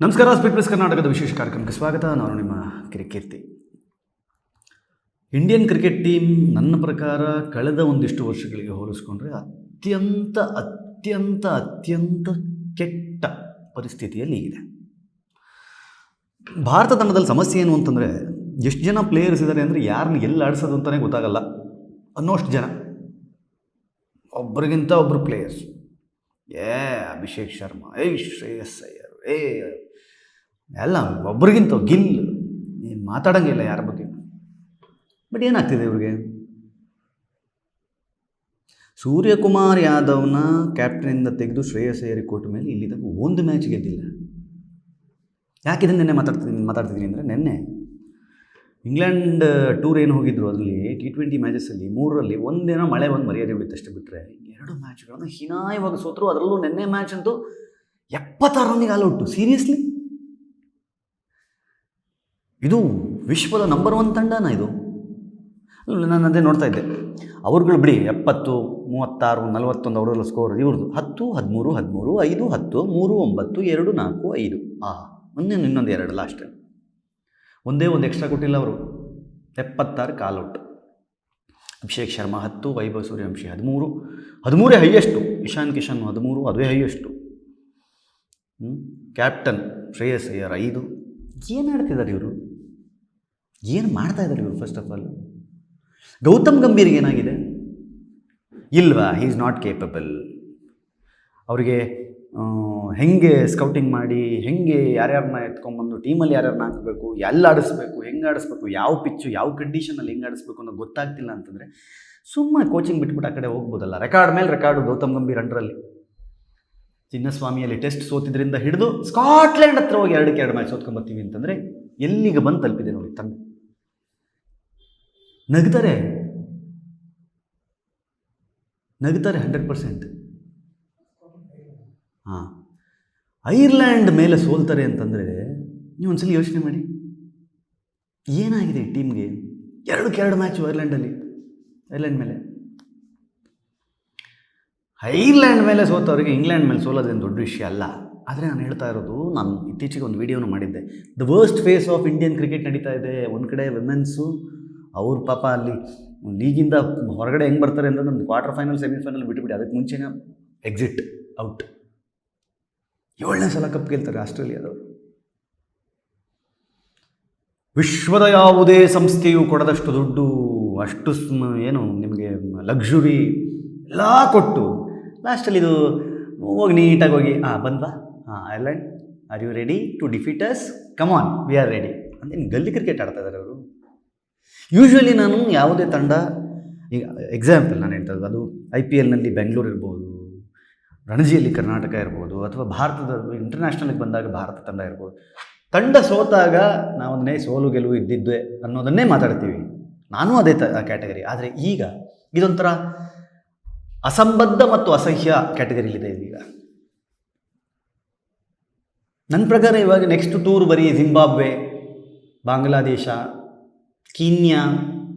ನಮಸ್ಕಾರ. Speed plus ಕರ್ನಾಟಕದ ವಿಶೇಷ ಕಾರ್ಯಕ್ರಮಕ್ಕೆ ಸ್ವಾಗತ. ನಾನು ನಿಮ್ಮ ಕಿರಿಕೀರ್ತಿ. ಇಂಡಿಯನ್ ಕ್ರಿಕೆಟ್ ಟೀಮ್ ನನ್ನ ಪ್ರಕಾರ ಕಳೆದ ಒಂದಿಷ್ಟು ವರ್ಷಗಳಿಗೆ ಹೋಲಿಸ್ಕೊಂಡ್ರೆ ಅತ್ಯಂತ ಅತ್ಯಂತ ಅತ್ಯಂತ ಕೆಟ್ಟ ಪರಿಸ್ಥಿತಿಯಲ್ಲಿ ಇದೆ. ಭಾರತ ತಂಡದಲ್ಲಿ ಸಮಸ್ಯೆ ಏನು ಅಂತಂದರೆ, ಎಷ್ಟು ಜನ ಪ್ಲೇಯರ್ಸ್ ಇದ್ದಾರೆ ಅಂದರೆ ಯಾರನ್ನ ಎಲ್ಲಿ ಆಡಿಸೋದು ಅಂತಲೇ ಗೊತ್ತಾಗಲ್ಲ ಅನ್ನೋಷ್ಟು ಜನ. ಒಬ್ಬರಿಗಿಂತ ಒಬ್ಬರು ಪ್ಲೇಯರ್ಸ್. ಅಭಿಷೇಕ್ ಶರ್ಮಾ, ಶ್ರೇಯಸ್ ಅಯ್ಯರ್, ಎಲ್ಲ ಒಬ್ರಿಗಿಂತ ಗಿಲ್, ನೀನು ಮಾತಾಡೋಂಗಿಲ್ಲ ಯಾರ ಬಗ್ಗೆ. ಬಟ್ ಏನಾಗ್ತಿದೆ ಇವ್ರಿಗೆ? ಸೂರ್ಯಕುಮಾರ್ ಯಾದವ್ನ ಕ್ಯಾಪ್ಟನಿಂದ ತೆಗೆದು ಶ್ರೇಯಸ್ ಅಯ್ಯರಿಗೆ ಕೊಟ್ಟ ಮೇಲೆ ಇಲ್ಲಿ ತನಕ ಒಂದು ಮ್ಯಾಚ್ ಗೆದ್ದಿಲ್ಲ. ಯಾಕಿದೆ ನೆನ್ನೆ ಮಾತಾಡ್ತಿದ್ದೀನಿ ಅಂದರೆ, ನೆನ್ನೆ ಇಂಗ್ಲೆಂಡ್ ಟೂರ್ ಏನು ಹೋಗಿದ್ರು, ಅದರಲ್ಲಿ T20 ಮ್ಯಾಚಸಲ್ಲಿ 3ರಲ್ಲಿ ಒಂದೇನೋ ಮಳೆ ಒಂದು ಮರ್ಯಾದೆ ಬಿಡುತ್ತಷ್ಟೇ. ಬಿಟ್ಟರೆ 2 ಮ್ಯಾಚ್ಗಳನ್ನು ಹೀನಾಯವಾಗಿ ಸೋತರು. ಅದರಲ್ಲೂ ನೆನ್ನೆ ಮ್ಯಾಚ್ ಅಂತೂ 76 ರನ್ನಿಗೆ ಆಲ್ಔಟು. ಸೀರಿಯಸ್ಲಿ, ಇದು ವಿಶ್ವದ ನಂಬರ್ 1 ತಂಡನ ಇದು? ನಾನು ಅದೇ ನೋಡ್ತಾ ಇದ್ದೆ. ಅವ್ರುಗಳು ಬಿಡಿ 70, 36, 41 ಅವರೆಲ್ಲ ಸ್ಕೋರ್. ಇವ್ರದ್ದು 10, 13, 13, 5, 10, 3, 9, 2, 4, 5. ಇನ್ನೊಂದು 2 ಲಾಸ್ಟಲ್ಲಿ ಒಂದೇ ಒಂದು ಎಕ್ಸ್ಟ್ರಾ ಕೊಟ್ಟಿಲ್ಲ ಅವರು. 76 ಆಲ್ಔಟ್. ಅಭಿಷೇಕ್ ಶರ್ಮಾ 10, ವೈಭವ್ ಸೂರ್ಯವಂಶಿ 13 ಹೈಯೆಸ್ಟು. ಇಶಾನ್ ಕಿಶನ್ 13, ಅದುವೇ ಹೈಯೆಸ್ಟು. ಕ್ಯಾಪ್ಟನ್ ಶ್ರೇಯಸ್ ಅಯ್ಯರ್ 5. ಏನು ಆಡ್ತಿದ್ದಾರೆ ಇವರು? ಏನು ಮಾಡ್ತಾ ಇದ್ದಾರೆ ಇವರು? ಫಸ್ಟ್ ಆಫ್ ಆಲ್, ಗೌತಮ್ ಗಂಭೀರ್ಗೆ ಏನಾಗಿದೆ? ಇಲ್ವಾ? He is not capable. ಅವರಿಗೆ ಹೆಂಗೆ ಸ್ಕೌಟಿಂಗ್ ಮಾಡಿ, ಹೆಂಗೆ ಯಾರ್ಯಾರನ್ನ ಎತ್ಕೊಂಡ್ಬಂದು ಟೀಮಲ್ಲಿ ಯಾರ್ಯಾರನ್ನ ಹಾಕಬೇಕು, ಎಲ್ಲಿ ಆಡಿಸ್ಬೇಕು, ಹೆಂಗೆ ಆಡಿಸ್ಬೇಕು, ಯಾವ ಪಿಚ್ಚು, ಯಾವ ಕಂಡೀಷನಲ್ಲಿ ಹೆಂಗೆ ಆಡಿಸ್ಬೇಕು ಅನ್ನೋದು ಗೊತ್ತಾಗ್ತಿಲ್ಲ ಅಂತಂದರೆ ಸುಮ್ಮನೆ ಕೋಚಿಂಗ್ ಬಿಟ್ಬಿಟ್ಟು ಆ ಕಡೆ ಹೋಗ್ಬೋದಲ್ಲ. ರೆಕಾರ್ಡ್ ಮೇಲೆ ರೆಕಾರ್ಡು ಗೌತಮ್ ಗಂಭೀರ್ ಅಂಡರಲ್ಲಿ. ಚಿನ್ನಸ್ವಾಮಿಯಲ್ಲಿ ಟೆಸ್ಟ್ ಸೋತಿದ್ರಿಂದ ಹಿಡಿದು ಸ್ಕಾಟ್ಲೆಂಡ್ ಹತ್ರ ಹೋಗಿ 2 ಮ್ಯಾಚ್ ಸೋತ್ಕೊಂಡ್ಬರ್ತೀವಿ ಅಂತಂದರೆ ಎಲ್ಲಿಗೆ ಬಂದು ತಲುಪಿದೆ ನೋಡಿ ತಂಡ. ನಗ್ತಾರೆ 100%. ಐರ್ಲ್ಯಾಂಡ್ ಮೇಲೆ ಸೋಲ್ತಾರೆ ಅಂತಂದರೆ ನೀವು ಒಂದ್ಸಲ ಯೋಚನೆ ಮಾಡಿ, ಏನಾಗಿದೆ ಈ ಟೀಮ್ಗೆ? 2 ಮ್ಯಾಚು ಐರ್ಲ್ಯಾಂಡ್ ಮೇಲೆ. ಐರ್ಲ್ಯಾಂಡ್ ಮೇಲೆ ಸೋತವರಿಗೆ ಇಂಗ್ಲೆಂಡ್ ಮೇಲೆ ಸೋಲೋದೇನು ದೊಡ್ಡ ವಿಷಯ ಅಲ್ಲ. ಆದರೆ ನಾನು ಹೇಳ್ತಾ ಇರೋದು, ನಾನು ಇತ್ತೀಚೆಗೆ ಒಂದು ವಿಡಿಯೋನು ಮಾಡಿದ್ದೆ. The worst phase of Indian cricket ನಡೀತಾ ಇದೆ. ಒಂದು ಕಡೆ ವಿಮೆನ್ಸು, ಅವ್ರ ಪಾಪ ಅಲ್ಲಿ ಲೀಗಿಂದ ಹೊರಗಡೆ ಹೆಂಗೆ ಬರ್ತಾರೆ ಅಂತ ಒಂದು ಕ್ವಾರ್ಟರ್ ಫೈನಲ್, ಸೆಮಿಫೈನಲ್ ಬಿಟ್ಟುಬಿಡಿ. ಅದಕ್ಕೆ ಮುಂಚೆನೇ ಎಕ್ಸಿಟ್ ಔಟ್. 7ನೇ ಸಲ ಕಪ್ ಗೆಲ್ತಾರೆ ಆಸ್ಟ್ರೇಲಿಯಾದವರು. ವಿಶ್ವದ ಯಾವುದೇ ಸಂಸ್ಥೆಯು ಕೊಡದಷ್ಟು ದುಡ್ಡು, ಅಷ್ಟು ಏನು ನಿಮಗೆ ಲಕ್ಸುರಿ ಎಲ್ಲ ಕೊಟ್ಟು ಲಾಸ್ಟಲ್ಲಿ ಇದು ಹೋಗಿ ನೀಟಾಗಿ ಹೋಗಿ ಬಂದ್ವಾ, Ireland are you ready to defeat us? Come on, we are ready ಅಂತ ಗಲ್ಲಿ ಕ್ರಿಕೆಟ್ ಆಡ್ತಾ ಇದ್ದಾರೆ ಅವರು. ಯೂಶ್ವಲಿ ನಾನು ಯಾವುದೇ ತಂಡ, ಈಗ ಎಕ್ಸಾಂಪಲ್ ನಾನು ಹೇಳ್ತಾ ಇರೋದು, ಅದು IPLನಲ್ಲಿ ಬೆಂಗಳೂರು ಇರ್ಬೋದು, ರಣಜಿಯಲ್ಲಿ ಕರ್ನಾಟಕ ಇರ್ಬೋದು, ಅಥವಾ ಭಾರತದ ಇಂಟರ್ನ್ಯಾಷನಲ್ಗೆ ಬಂದಾಗ ಭಾರತ ತಂಡ ಇರ್ಬೋದು. ತಂಡ ಸೋತಾಗ ನಾವೊಂದನ್ನೇ ಸೋಲು ಗೆಲುವು ಇದ್ದಿದ್ದೆ ಅನ್ನೋದನ್ನೇ ಮಾತಾಡ್ತೀವಿ. ನಾನು ಅದೇ ಕ್ಯಾಟಗರಿ. ಆದರೆ ಈಗ ಇದೊಂಥರ ಅಸಂಬದ್ಧ ಮತ್ತು ಅಸಹ್ಯ ಕ್ಯಾಟಗರಿಲಿದೆ ಇದೀಗ. ನನ್ನ ಪ್ರಕಾರ ಇವಾಗ ನೆಕ್ಸ್ಟ್ ಟೂರ್ ಬರೀ ಜಿಂಬಾಬ್ವೆ, ಬಾಂಗ್ಲಾದೇಶ, ಕೀನ್ಯಾ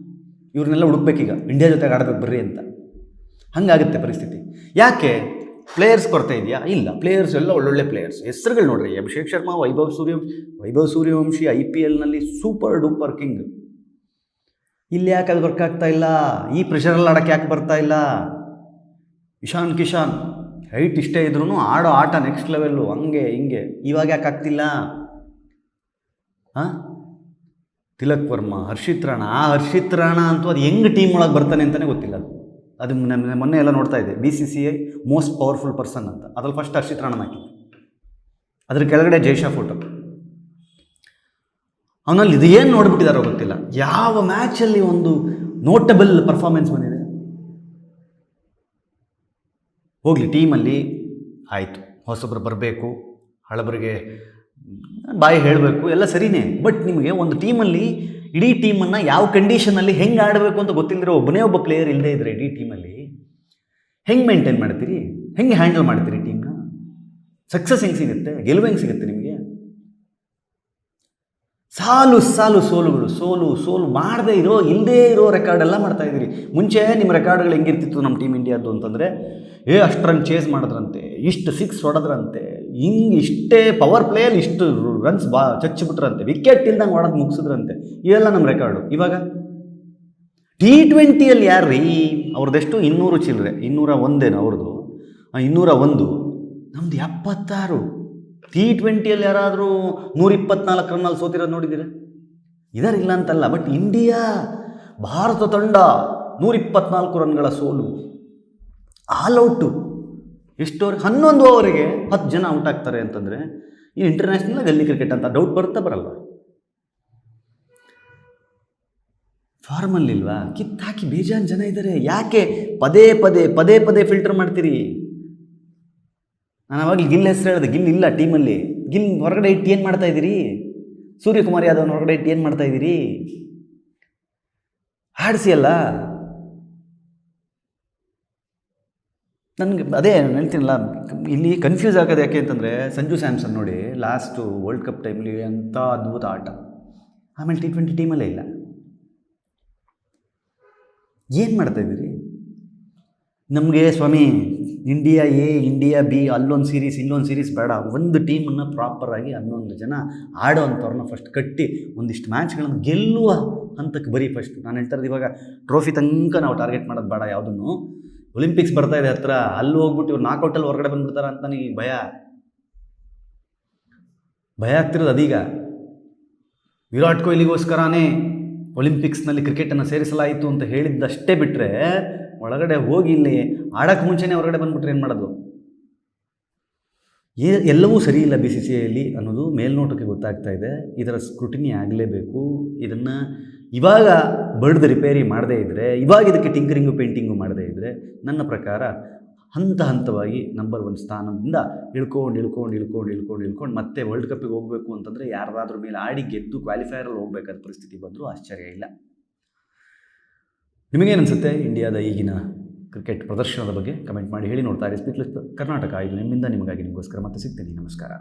ಇವ್ರನ್ನೆಲ್ಲ ಹುಡುಕ್ಬೇಕೀಗ. ಇಂಡಿಯಾ ಜೊತೆಗೆ ಆಡೋದಕ್ಕೆ ಬರ್ರಿ ಅಂತ. ಹಾಗಾಗುತ್ತೆ ಪರಿಸ್ಥಿತಿ. ಯಾಕೆ? ಪ್ಲೇಯರ್ಸ್ ಕೊರತೆ ಇದೆಯಾ? ಇಲ್ಲ, ಪ್ಲೇಯರ್ಸ್ ಎಲ್ಲ ಒಳ್ಳೊಳ್ಳೆ ಪ್ಲೇಯರ್ಸ್. ಹೆಸರುಗಳು ನೋಡ್ರಿ, ಅಭಿಷೇಕ್ ಶರ್ಮಾ, ವೈಭವ್ ಸೂರ್ಯವಂಶಿ IPLನಲ್ಲಿ ಸೂಪರ್ ಡೂಪರ್ ಕಿಂಗ್. ಇಲ್ಲಿ ಯಾಕೆ ಅದು ವರ್ಕ್ ಆಗ್ತಾ ಇಲ್ಲ? ಈ ಪ್ರೆಷರಲ್ಲಿ ಆಡೋಕ್ಕೆ ಯಾಕೆ ಬರ್ತಾ ಇಲ್ಲ? ಇಶಾನ್ ಕಿಶನ್ ಹೈಟ್ ಇಷ್ಟೇ ಇದ್ರೂ ಆಡೋ ಆಟ ನೆಕ್ಸ್ಟ್ ಲೆವೆಲ್ಲು, ಹಂಗೆ ಹಿಂಗೆ. ಇವಾಗ ಯಾಕೆ ಆಗ್ತಿಲ್ಲ? ತಿಲಕ್ ವರ್ಮಾ, ಹರ್ಷಿತ್ ರಾಣಾ ಅಂತೂ ಅದು ಹೆಂಗೆ ಟೀಮ್ ಒಳಗೆ ಬರ್ತಾನೆ ಅಂತಲೇ ಗೊತ್ತಿಲ್ಲ. ಅದು ಮೊನ್ನೆ ಎಲ್ಲ ನೋಡ್ತಾ ಇದ್ದೆ, BCCI ಮೋಸ್ಟ್ ಪವರ್ಫುಲ್ ಪರ್ಸನ್ ಅಂತ. ಅದ್ರಲ್ಲಿ ಫಸ್ಟ್ ಹರ್ಷಿತ್ ರಾಣಾ ಹಾಕಿ, ಅದ್ರ ಕೆಳಗಡೆ ಜೈಶಾ ಫೋಟೋ. ಅವನಲ್ಲಿ ಇದು ಏನು ನೋಡ್ಬಿಟ್ಟಿದಾರೋ ಗೊತ್ತಿಲ್ಲ. ಯಾವ ಮ್ಯಾಚಲ್ಲಿ ಒಂದು ನೋಟಬಲ್ ಪರ್ಫಾರ್ಮೆನ್ಸ್ ಬಂದಿದೆ? ಹೋಗಲಿ, ಟೀಮಲ್ಲಿ ಆಯಿತು, ಹೊಸೊಬ್ಬರು ಬರಬೇಕು, ಹಳಬರಿಗೆ ಬಾಯಿ ಹೇಳಬೇಕು, ಎಲ್ಲ ಸರಿಯೇ. ಬಟ್ ನಿಮಗೆ ಒಂದು ಟೀಮಲ್ಲಿ ಇಡೀ ಟೀಮನ್ನು ಯಾವ ಕಂಡೀಷನಲ್ಲಿ ಹೆಂಗೆ ಆಡಬೇಕು ಅಂತ ಗೊತ್ತಿಲ್ಲದಿರೋ ಒಬ್ಬ ಪ್ಲೇಯರ್ ಇಲ್ಲದೇ ಇದ್ದರೆ ಇಡೀ ಟೀಮಲ್ಲಿ ಹೆಂಗೆ ಮೇಂಟೈನ್ ಮಾಡ್ತೀರಿ? ಹೆಂಗೆ ಹ್ಯಾಂಡಲ್ ಮಾಡ್ತೀರಿ ಟೀಮ್ನ? ಸಕ್ಸಸ್ ಹೆಂಗೆ ಸಿಗುತ್ತೆ? ಗೆಲುವು ಹೆಂಗೆ ಸಿಗುತ್ತೆ ನಿಮಗೆ? ಸಾಲು ಸೋಲುಗಳು, ಸೋಲು ಮಾಡದೇ ಇಲ್ಲದೇ ಇರೋ ರೆಕಾರ್ಡೆಲ್ಲ ಮಾಡ್ತಾಯಿದ್ದೀರಿ. ಮುಂಚೆ ನಿಮ್ಮ ರೆಕಾರ್ಡ್ಗಳು ಹೆಂಗಿರ್ತಿತ್ತು ನಮ್ಮ ಟೀಮ್ ಇಂಡಿಯಾದ್ದು ಅಂತಂದರೆ, ಅಷ್ಟು ರನ್ ಚೇಸ್ ಮಾಡಿದ್ರಂತೆ, ಇಷ್ಟು 6 ಹೊಡೆದ್ರಂತೆ, ಹಿಂಗೆ ಇಷ್ಟೇ ಪವರ್ ಪ್ಲೇಯಲ್ಲಿ ಇಷ್ಟು ರನ್ಸ್ ಚಚ್ಚಿಬಿಟ್ರಂತೆ, ವಿಕೆಟ್ ಇಲ್ದಂಗೆ ಹೊಡೆದು ಮುಗಿಸಿದ್ರಂತೆ. ಇವೆಲ್ಲ ನಮ್ಮ ರೆಕಾರ್ಡು. ಇವಾಗ T20ಯಲ್ಲಿ ಯಾರ್ರೀ ಅವ್ರದ್ದೆಷ್ಟು 200 ಚಿಲ್ಲರೆ, 201 ಅವ್ರದ್ದು, 201. ನಮ್ದು 76. T20ಯಲ್ಲಿ ಯಾರಾದರೂ 124 ರನ್ನಲ್ಲಿ ಸೋತಿರೋದು ನೋಡಿದ್ದೀರಾ? ಇದರಿಲ್ಲ ಅಂತಲ್ಲ, ಬಟ್ ಇಂಡಿಯಾ ಭಾರತ ತಂಡ 124 ರನ್ಗಳ ಸೋಲು, ಆಲ್ ಔಟು. ಎಷ್ಟು ಓವರ್? 11 ಓವರಿಗೆ 10 ಜನ ಔಟ್ ಆಗ್ತಾರೆ ಅಂತಂದರೆ ಈ ಇಂಟರ್ನ್ಯಾಷನಲ್ ಗಲ್ಲಿ ಕ್ರಿಕೆಟ್ ಅಂತ ಡೌಟ್ ಬರುತ್ತಾ ಬರಲ್ಲ? ಫಾರ್ಮಲ್ಲಿಲ್ವಾ? ಕಿತ್ತಾಕಿ ಬೇಜಾನ್ ಜನ ಇದ್ದಾರೆ. ಯಾಕೆ ಪದೇ ಪದೇ ಫಿಲ್ಟರ್ ಮಾಡ್ತೀರಿ? ನಾನು ಅವಾಗಲಿ ಗಿಲ್ ಹೆಸರು ಹೇಳಿದೆ, ಗಿಲ್ ಇಲ್ಲ ಟೀಮಲ್ಲಿ. ಗಿಲ್ ಹೊರಗಡೆ ಇಟ್ಟು ಏನು ಮಾಡ್ತಾ ಇದ್ದೀರಿ? ಸೂರ್ಯಕುಮಾರ್ ಯಾದವ್ನ ಹೊರಗಡೆ ಇಟ್ಟು ಏನು ಮಾಡ್ತಾ ಇದ್ದೀರಿ? ಆಡಿಸಿ ಅಲ್ಲ. ನನಗೆ ಅದೇ ಹೇಳ್ತೀನಲ್ಲ, ಇಲ್ಲಿ ಕನ್ಫ್ಯೂಸ್ ಆಗೋದು ಯಾಕೆ ಅಂತಂದರೆ, ಸಂಜು ಸ್ಯಾಮ್ಸನ್ ನೋಡಿ, ಲಾಸ್ಟು ವರ್ಲ್ಡ್ ಕಪ್ ಟೈಮಲ್ಲಿ ಅಂಥ ಅದ್ಭುತ ಆಟ, ಆಮೇಲೆ T20 ಟೀಮಲ್ಲೇ ಇಲ್ಲ. ಏನು ಮಾಡ್ತಾಯಿದ್ದೀರಿ? ನಮಗೆ ಸ್ವಾಮಿ ಇಂಡಿಯಾ ಎ, ಇಂಡಿಯಾ ಬಿ, ಅಲ್ಲೊಂದು ಸೀರೀಸ್ ಇಲ್ಲೊಂದು ಸೀರೀಸ್ ಬೇಡ. ಒಂದು ಟೀಮನ್ನು ಪ್ರಾಪರಾಗಿ 11 ಜನ ಆಡೋ ಅಂಥವ್ರನ್ನ ಫಸ್ಟ್ ಕಟ್ಟಿ ಒಂದಿಷ್ಟು ಮ್ಯಾಚ್ಗಳನ್ನು ಗೆಲ್ಲುವ ಹಂತಕ್ಕೆ ಬರೀ ಫಸ್ಟು. ನಾನು ಹೇಳ್ತಾ ಇರೋದು ಇವಾಗ ಟ್ರೋಫಿ ತನಕ ನಾವು ಟಾರ್ಗೆಟ್ ಮಾಡೋದು ಬೇಡ ಯಾವುದನ್ನು. ಒಲಿಂಪಿಕ್ಸ್ ಬರ್ತಾಯಿದೆ ಹತ್ರ, ಅಲ್ಲಿ ಹೋಗ್ಬಿಟ್ಟು ಇವ್ರು ನಾಕೌಟಲ್ಲಿ ಹೊರಗಡೆ ಬಂದುಬಿಡ್ತಾರೆ ಅಂತ ನನಗೆ ಭಯ ಆಗ್ತಿರೋದು ಅದೀಗ. ವಿರಾಟ್ ಕೊಹ್ಲಿಗೋಸ್ಕರನೇ ಒಲಿಂಪಿಕ್ಸ್ನಲ್ಲಿ ಕ್ರಿಕೆಟನ್ನು ಸೇರಿಸಲಾಯಿತು ಅಂತ ಹೇಳಿದ್ದಷ್ಟೇ ಬಿಟ್ಟರೆ, ಒಳಗಡೆ ಹೋಗಿ ಇಲ್ಲಿ ಆಡೋಕ್ಕೆ ಮುಂಚೆನೇ ಹೊರಗಡೆ ಬಂದುಬಿಟ್ರೆ ಏನು ಮಾಡೋದು? ಎಲ್ಲವೂ ಸರಿ ಇಲ್ಲ BCCIಯಲ್ಲಿ ಅನ್ನೋದು ಮೇಲ್ನೋಟಕ್ಕೆ ಗೊತ್ತಾಗ್ತಾ ಇದೆ. ಇದರ ಸ್ಕ್ರೂಟಿನಿ ಆಗಲೇಬೇಕು. ಇದನ್ನು ಇವಾಗ ಬಡ್ದು ರಿಪೇರಿ ಮಾಡದೇ ಇದ್ದರೆ, ಇವಾಗ ಇದಕ್ಕೆ ಟಿಂಕರಿಂಗು ಪೇಂಟಿಂಗು ಮಾಡದೇ ಇದ್ದರೆ, ನನ್ನ ಪ್ರಕಾರ ಹಂತವಾಗಿ ನಂಬರ್ 1 ಸ್ಥಾನದಿಂದ ಇಳ್ಕೊಂಡು ಮತ್ತೆ ವರ್ಲ್ಡ್ ಕಪ್ಪಿಗೆ ಹೋಗಬೇಕು ಅಂತಂದರೆ ಯಾರಾದ್ರ ಮೇಲೆ ಆಡಿ ಗೆದ್ದು ಕ್ವಾಲಿಫೈರಲ್ಲಿ ಹೋಗಬೇಕಾದ ಪರಿಸ್ಥಿತಿ ಬಂದರೂ ಆಶ್ಚರ್ಯ ಇಲ್ಲ. ನಿಮಗೇನು ಅನಿಸುತ್ತೆ ಇಂಡಿಯಾದ ಈಗಿನ ಕ್ರಿಕೆಟ್ ಪ್ರದರ್ಶನದ ಬಗ್ಗೆ? ಕಮೆಂಟ್ ಮಾಡಿ ಹೇಳಿ. ನೋಡ್ತಾ ಇರಿ ಸ್ಪೀಕ್ಲೆಸ್ ಕರ್ನಾಟಕ. ಇದು ನಿಮ್ಮಿಂದ ನಿಮಗಾಗಿ, ನಿಮಗೋಸ್ಕರ ಮತ್ತೆ ಸಿಗ್ತೀನಿ. ನಮಸ್ಕಾರ.